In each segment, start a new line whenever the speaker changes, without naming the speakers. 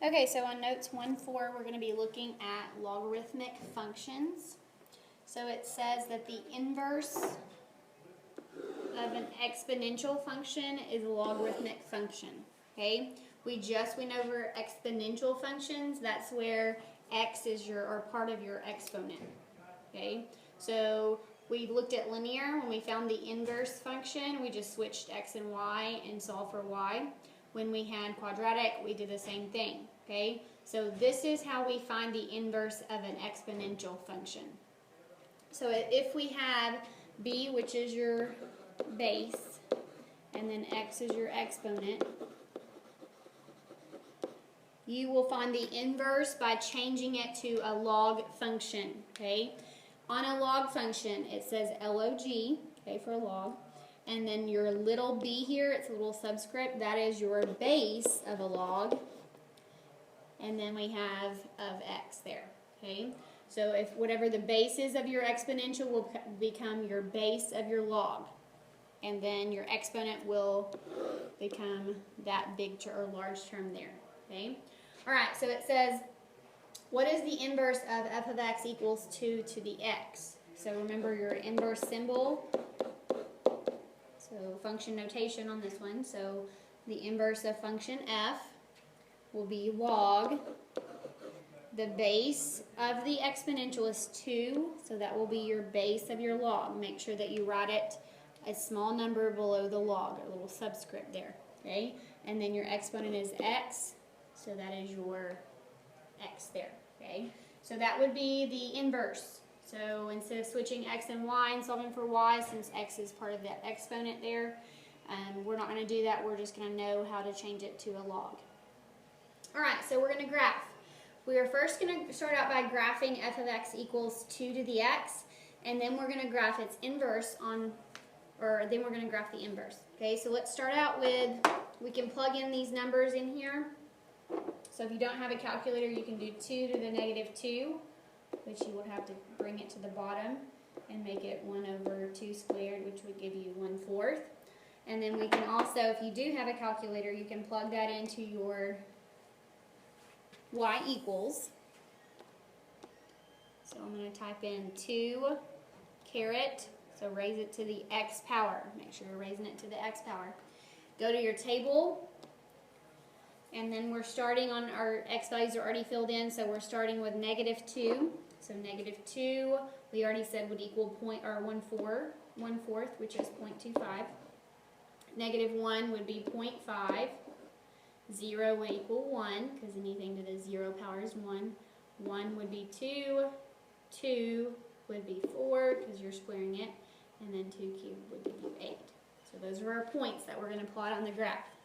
Okay, so on notes 1-4, we're going to be looking at logarithmic functions. So it says that the inverse of an exponential function is a logarithmic function. Okay, we just went over exponential functions. That's where x is or part of your exponent. Okay, so we looked at linear when we found the inverse function. We just switched x and y and solved for y. When we had quadratic, we did the same thing. Okay, so this is how we find the inverse of an exponential function. So if we have b, which is your base, and then x is your exponent, you will find the inverse by changing it to a log function. Okay, on a log function, it says log, okay, for log. And then your little b here, it's a little subscript, that is your base of a log. And then we have of x there, okay? So if whatever the base is of your exponential will become your base of your log. And then your exponent will become that big or large term there, okay? All right, so it says, what is the inverse of f of x equals 2 to the x? So remember your inverse symbol. So function notation on this one. So the inverse of function f will be log. The base of the exponential is 2, so that will be your base of your log. Make sure that you write it a small number below the log, a little subscript there. Okay? And then your exponent is x, so that is your x there. Okay? So that would be the inverse. So instead of switching x and y and solving for y, since x is part of that exponent there, we're not going to do that. We're just going to know how to change it to a log. All right, so we're going to graph. We are first going to start out by graphing f of x equals 2 to the x, and then we're going to graph its inverse then we're going to graph the inverse. Okay, so let's start out with, we can plug in these numbers in here. So if you don't have a calculator, you can do 2 to the negative 2. Which you would have to bring it to the bottom and make it 1 over 2 squared, which would give you 1/4. And then we can also, if you do have a calculator, you can plug that into your y equals. So I'm going to type in 2 caret, so raise it to the x power. Make sure you're raising it to the x power. Go to your table. And then we're starting on our x values are already filled in, so we're starting with negative 2. So negative 2, we already said would equal 1/4, which is 0.25. Negative 1 would be 0.5. 0 would equal 1, because anything to the 0 power is 1. 1 would be 2. 2 would be 4, because you're squaring it. And then 2 cubed would give you 8. So those are our points that we're going to plot on the graph.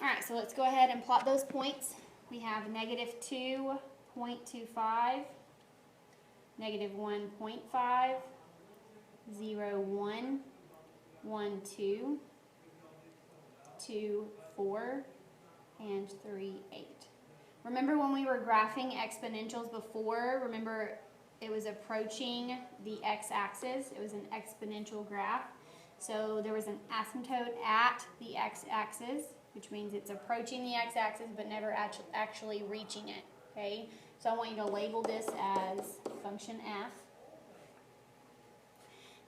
Alright, so let's go ahead and plot those points. We have negative 2.25, negative 1.5, 0, 1, 1, 2, 2, 4, and 3, 8. Remember when we were graphing exponentials before, remember it was approaching the x-axis. It was an exponential graph. So there was an asymptote at the x-axis, which means it's approaching the x-axis but never actually reaching it, okay? So I want you to label this as function f.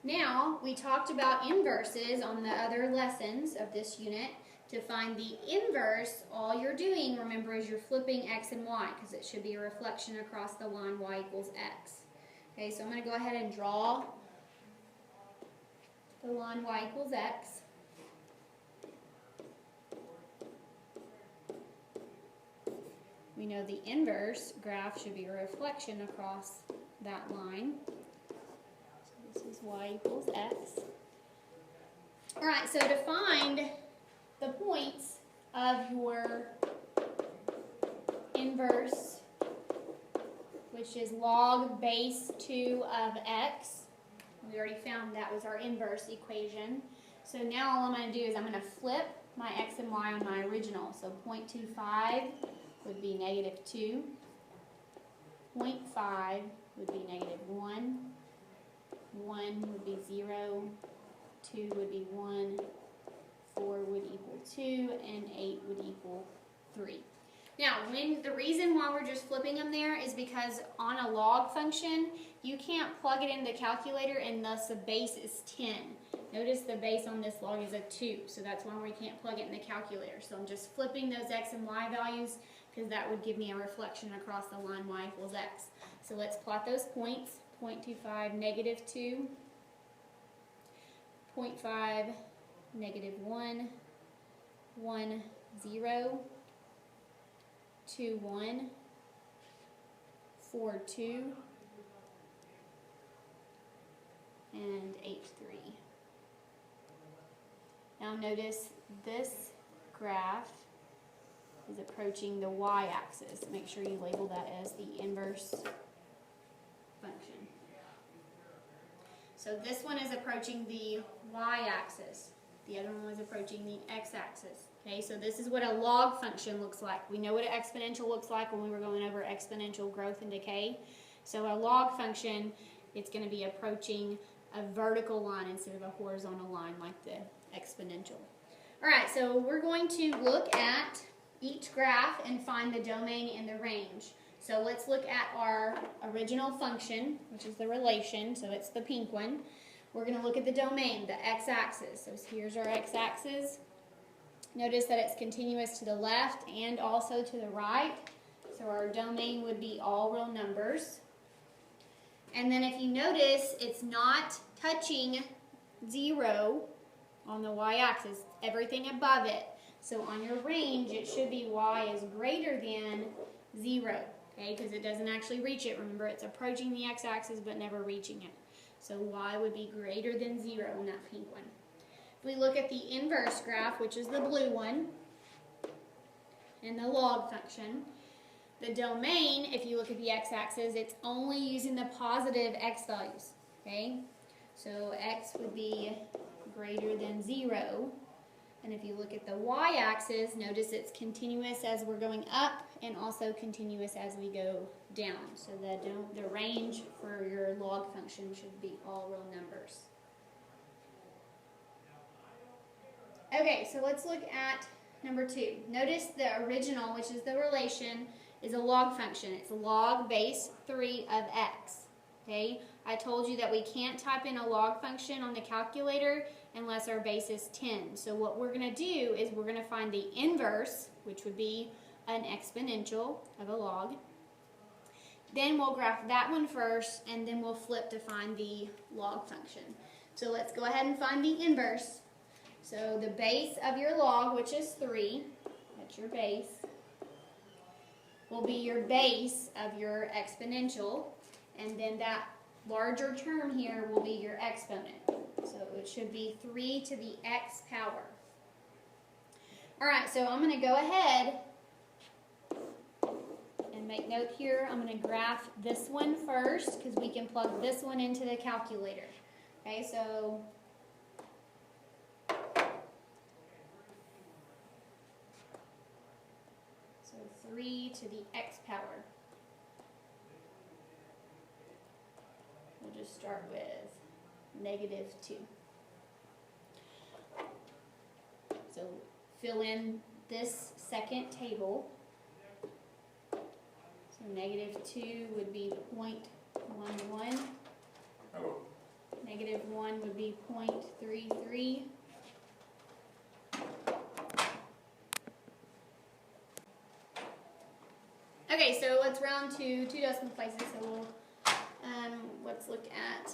Now, we talked about inverses on the other lessons of this unit. To find the inverse, all you're doing, remember, is you're flipping x and y, because it should be a reflection across the line y equals x. Okay, so I'm going to go ahead and draw the line y equals x. We know the inverse graph should be a reflection across that line. So this is y equals x. Alright, so to find the points of your inverse, which is log base 2 of x, we already found that was our inverse equation. So now all I'm going to do is I'm going to flip my x and y on my original. So 0.25 would be negative 2. 0.5 would be negative 1. 1 would be 0. 2 would be 1. 4 would equal 2. And 8 would equal 3. Now, the reason why we're just flipping them there is because on a log function, you can't plug it in the calculator and thus the base is 10. Notice the base on this log is a 2, so that's why we can't plug it in the calculator. So I'm just flipping those x and y values because that would give me a reflection across the line y equals x. So let's plot those points. 0.25, negative 2. 0.5, negative 1. 1, 0. 2, 1. 4, 2. And 8, 3. Now notice this graph is approaching the y-axis. Make sure you label that as the inverse function. So this one is approaching the y-axis. The other one was approaching the x-axis. Okay, so this is what a log function looks like. We know what an exponential looks like when we were going over exponential growth and decay. So a log function, it's going to be approaching a vertical line instead of a horizontal line like the exponential. Alright, so we're going to look at each graph and find the domain and the range. So let's look at our original function, which is the relation, so it's the pink one. We're going to look at the domain, the x-axis. So here's our x-axis. Notice that it's continuous to the left and also to the right. So our domain would be all real numbers. And then if you notice, it's not touching 0 on the y-axis, everything above it. So on your range, it should be y is greater than 0, okay, because it doesn't actually reach it. Remember, it's approaching the x-axis but never reaching it. So y would be greater than 0 in that pink one. If we look at the inverse graph, which is the blue one, and the log function, the domain, if you look at the x-axis, it's only using the positive x values, okay? So x would be greater than 0. And if you look at the y-axis, notice it's continuous as we're going up and also continuous as we go down. So the range for your log function should be all real numbers. Okay, so let's look at number 2. Notice the original, which is the relation, is a log function. It's log base 3 of x. Okay, I told you that we can't type in a log function on the calculator unless our base is 10. So what we're going to do is we're going to find the inverse, which would be an exponential of a log. Then we'll graph that one first, and then we'll flip to find the log function. So let's go ahead and find the inverse. So the base of your log, which is 3, that's your base, will be your base of your exponential, and then that larger term here will be your exponent. So it should be 3 to the x power. Alright, so I'm going to go ahead and make note here. I'm going to graph this one first because we can plug this one into the calculator. Okay, so 3 to the x power. We'll just start with negative 2. So fill in this second table. So negative 2 would be 0.11. Negative 1 would be 0.33. Okay, so let's round to 2 decimal places. So let's look at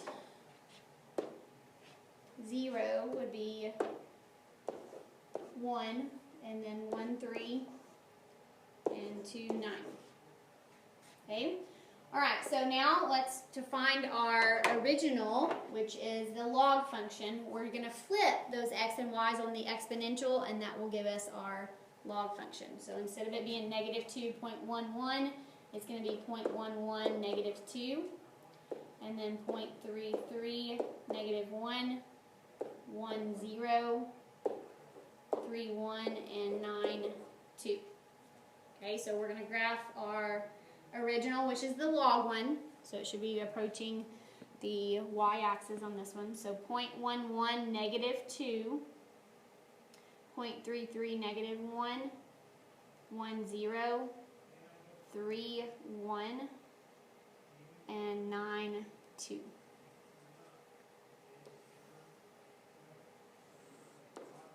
0 would be 1, and then 1, 3, and 2, 9. Okay? Alright, so now to find our original, which is the log function, we're going to flip those x and y's on the exponential, and that will give us our log function. So instead of it being negative 2.11, it's going to be 0.11 negative 2, and then 0.33 negative 1, 1, 0, 3, 1, and 9, 2. Okay, so we're going to graph our original, which is the log one. So it should be approaching the y-axis on this one. So 0.11 negative 2, 0.33 negative 1, 1, 0, 3, 1, and 9, 2.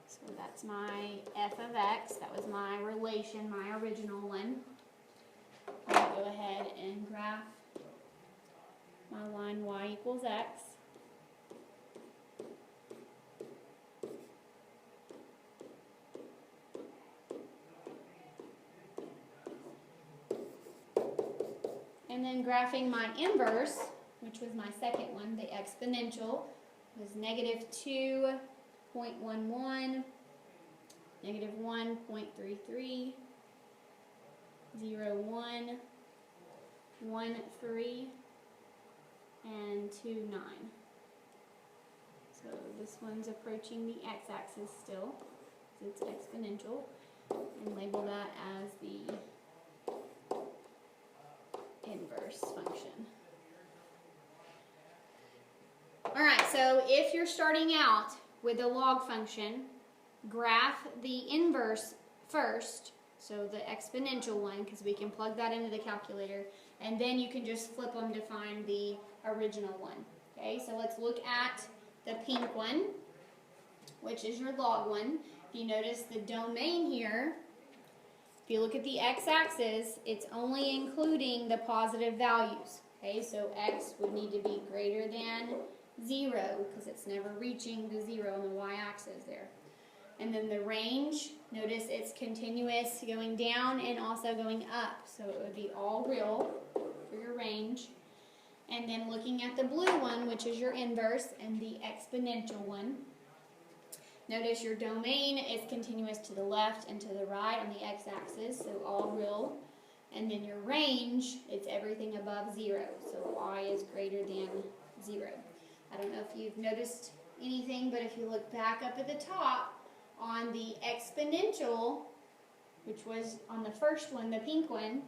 So that's my f of x. That was my relation, my original one. I'm going to go ahead and graph my line y equals x. And then graphing my inverse, which was my second one, the exponential, was negative 2.11, negative 1.33, 0, 1, 1, 3, and 2, 9. So this one's approaching the x-axis still, so it's exponential, and label that as the inverse function. Alright, so if you're starting out with a log function, graph the inverse first, so the exponential one, because we can plug that into the calculator, and then you can just flip them to find the original one. Okay, so let's look at the pink one, which is your log one. If you notice the domain here, if you look at the x-axis, it's only including the positive values. Okay, so x would need to be greater than 0 because it's never reaching the 0 on the y-axis there. And then the range, notice it's continuous going down and also going up. So it would be all real for your range. And then looking at the blue one, which is your inverse, and the exponential one, notice your domain is continuous to the left and to the right on the x-axis, so all real. And then your range, it's everything above 0, so y is greater than 0. I don't know if you've noticed anything, but if you look back up at the top on the exponential, which was on the first one, the pink one,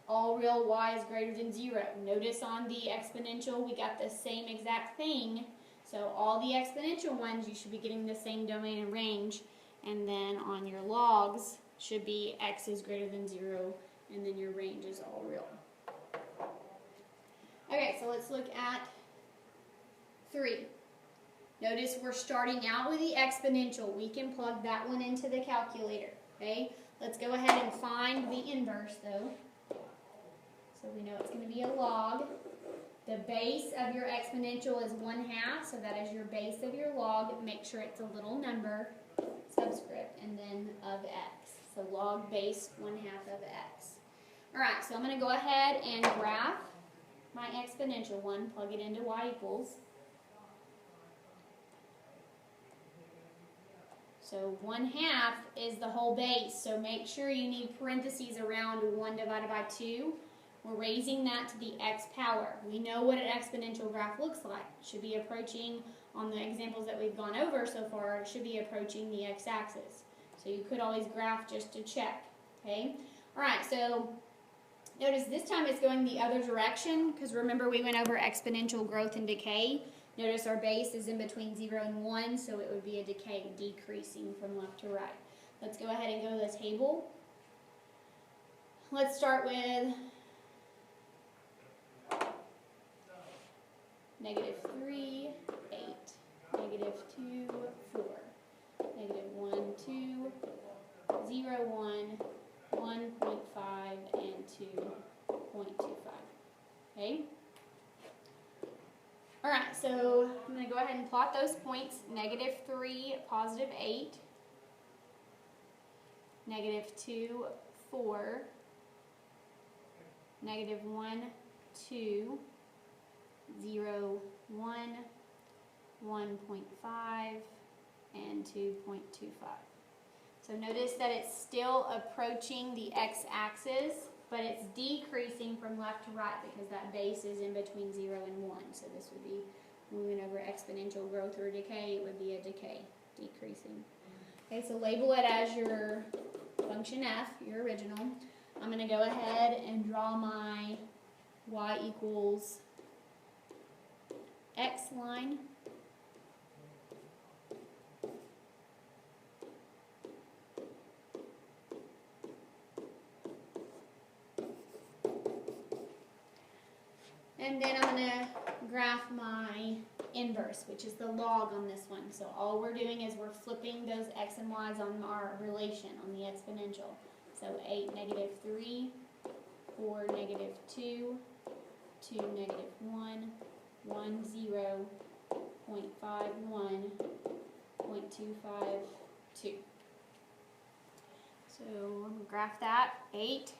all real y is greater than 0. Notice on the exponential we got the same exact thing. So all the exponential ones, you should be getting the same domain and range. And then on your logs, should be x is greater than 0, and then your range is all real. Okay, so let's look at 3. Notice we're starting out with the exponential. We can plug that one into the calculator. Okay, let's go ahead and find the inverse though. So we know it's going to be a log. The base of your exponential is 1/2, so that is your base of your log. Make sure it's a little number, subscript, and then of x. So log base 1/2 of x. Alright, so I'm going to go ahead and graph my exponential one, plug it into y equals. So 1/2 is the whole base, so make sure you need parentheses around 1 divided by 2. We're raising that to the x power. We know what an exponential graph looks like. It should be approaching, on the examples that we've gone over so far, it should be approaching the x-axis. So you could always graph just to check. Okay? Alright, so notice this time it's going the other direction, because remember we went over exponential growth and decay. Notice our base is in between 0 and 1, so it would be a decay, decreasing from left to right. Let's go ahead and go to the table. Let's start with -3, 8, -2, 4, -1, 2, 0, 1, 1.5, and 2.25. Okay? Alright, so I'm going to go ahead and plot those points. -3, +8, -2, 4, -1, 2, 0, 1, 1.5, and 2.25. So notice that it's still approaching the x-axis, but it's decreasing from left to right because that base is in between 0 and 1. So this would be, when we went over exponential growth or decay, it would be a decay, decreasing. Okay, so label it as your function f, your original. I'm going to go ahead and draw my y equals x line. And then I'm going to graph my inverse, which is the log on this one. So all we're doing is we're flipping those x and y's on our relation, on the exponential. So 8, negative 3, 4, negative 2, 2, negative 1, 1, 0, 0.51, 0.252. So I'm going to graph that. 8,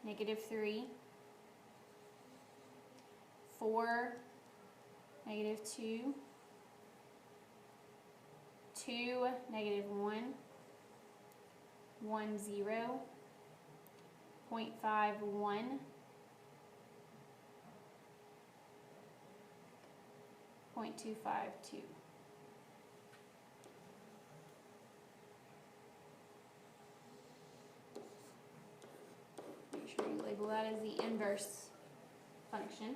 negative 3, 4, negative 2, 2, negative 1, 1, 0, 0.51, 0.252. Make sure you label that as the inverse function.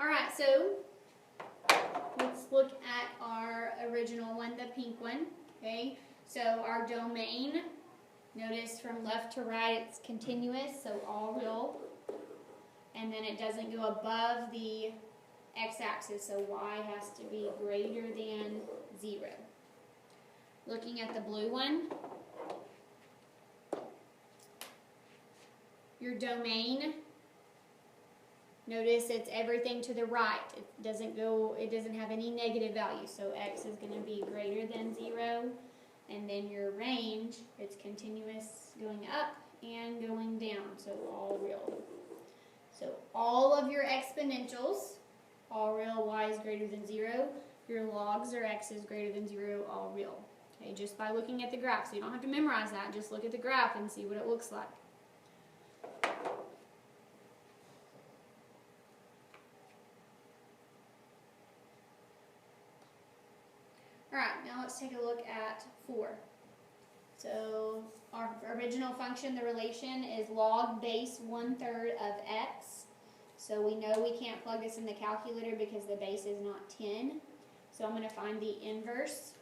Alright, so let's look at our original one, the pink one. Okay, so our domain, notice from left to right it's continuous, so all real. And then it doesn't go above the x-axis, so y has to be greater than 0. Looking at the blue one, your domain, notice it's everything to the right. It doesn't have any negative value, so x is going to be greater than 0. And then your range, it's continuous going up and going down, so all real. So all of your exponentials, all real, y is greater than 0. Your logs are x is greater than 0, all real. Okay, just by looking at the graph. So you don't have to memorize that, just look at the graph and see what it looks like. Alright, now let's take a look at 4. So our original function, the relation, is log base 1/3 of x. So we know we can't plug this in the calculator because the base is not 10. So I'm going to find the inverse,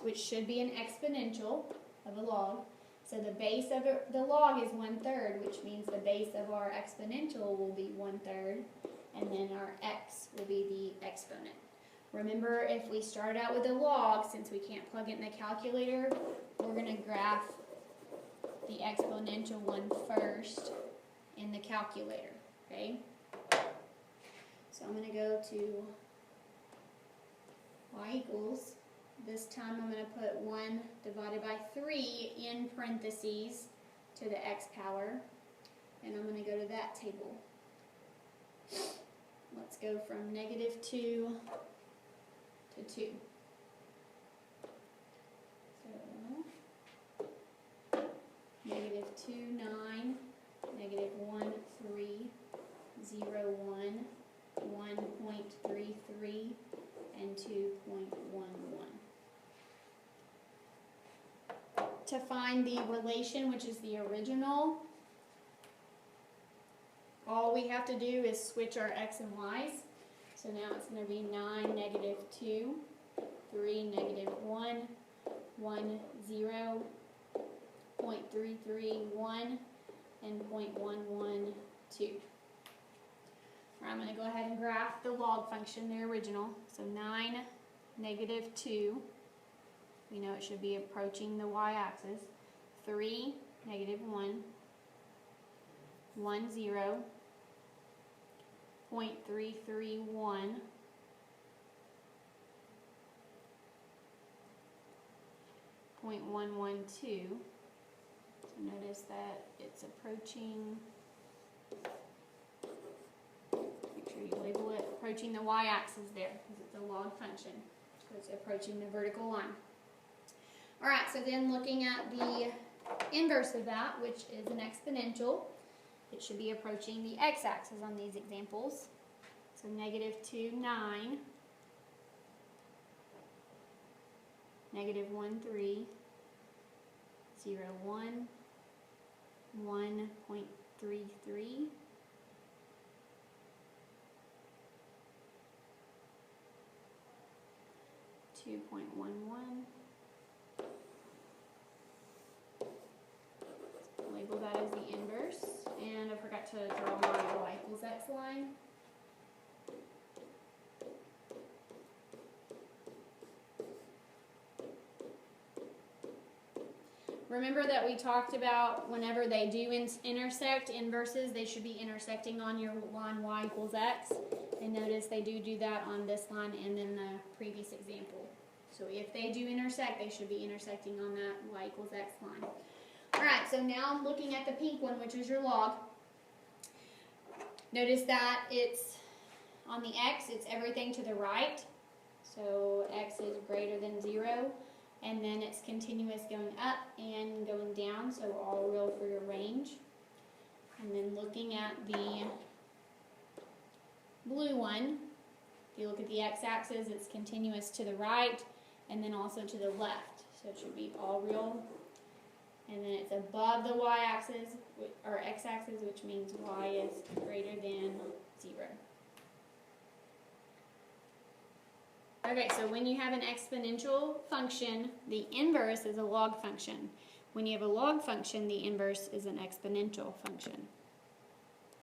which should be an exponential of a log. So the base of the log is 1/3, which means the base of our exponential will be 1/3, and then our x will be the exponent. Remember, if we start out with a log, since we can't plug it in the calculator, we're going to graph the exponential one first in the calculator, okay? So I'm going to go to y equals, this time I'm going to put 1 divided by 3 in parentheses to the x power, and I'm going to go to that table. Let's go from negative 2 to 2. So, negative 2, 9, negative 1, 3, 0, 1, 1.33, and 2.11. To find the relation, which is the original, all we have to do is switch our x and y's. So now it's going to be 9, negative 2, 3, negative 1, 1, 0, 0.331, and 0.112. I'm going to go ahead and graph the log function, the original. So 9, negative 2, we know it should be approaching the y-axis. 3, negative 1, 1, 0, 0.331, 0.112. So notice that it's approaching, make sure you label it, approaching the y-axis there, because it's a log function. So it's approaching the vertical line. Alright, so then looking at the inverse of that, which is an exponential, it should be approaching the x-axis on these examples. So negative 2, 9, negative 1, 3, 0, 1, 1.33, 2.11, to draw my y equals x line. Remember that we talked about whenever they do intersect inverses, they should be intersecting on your line y equals x. And notice they do that on this line and in the previous example. So if they do intersect, they should be intersecting on that y equals x line. Alright, so now I'm looking at the pink one, which is your log. Notice that it's on the x, it's everything to the right. So x is greater than 0. And then it's continuous going up and going down, so all real for your range. And then looking at the blue one, if you look at the x-axis, it's continuous to the right and then also to the left. So it should be all real. And then it's above the y-axis, or x-axis, which means y is greater than 0. Okay, so when you have an exponential function, the inverse is a log function. When you have a log function, the inverse is an exponential function.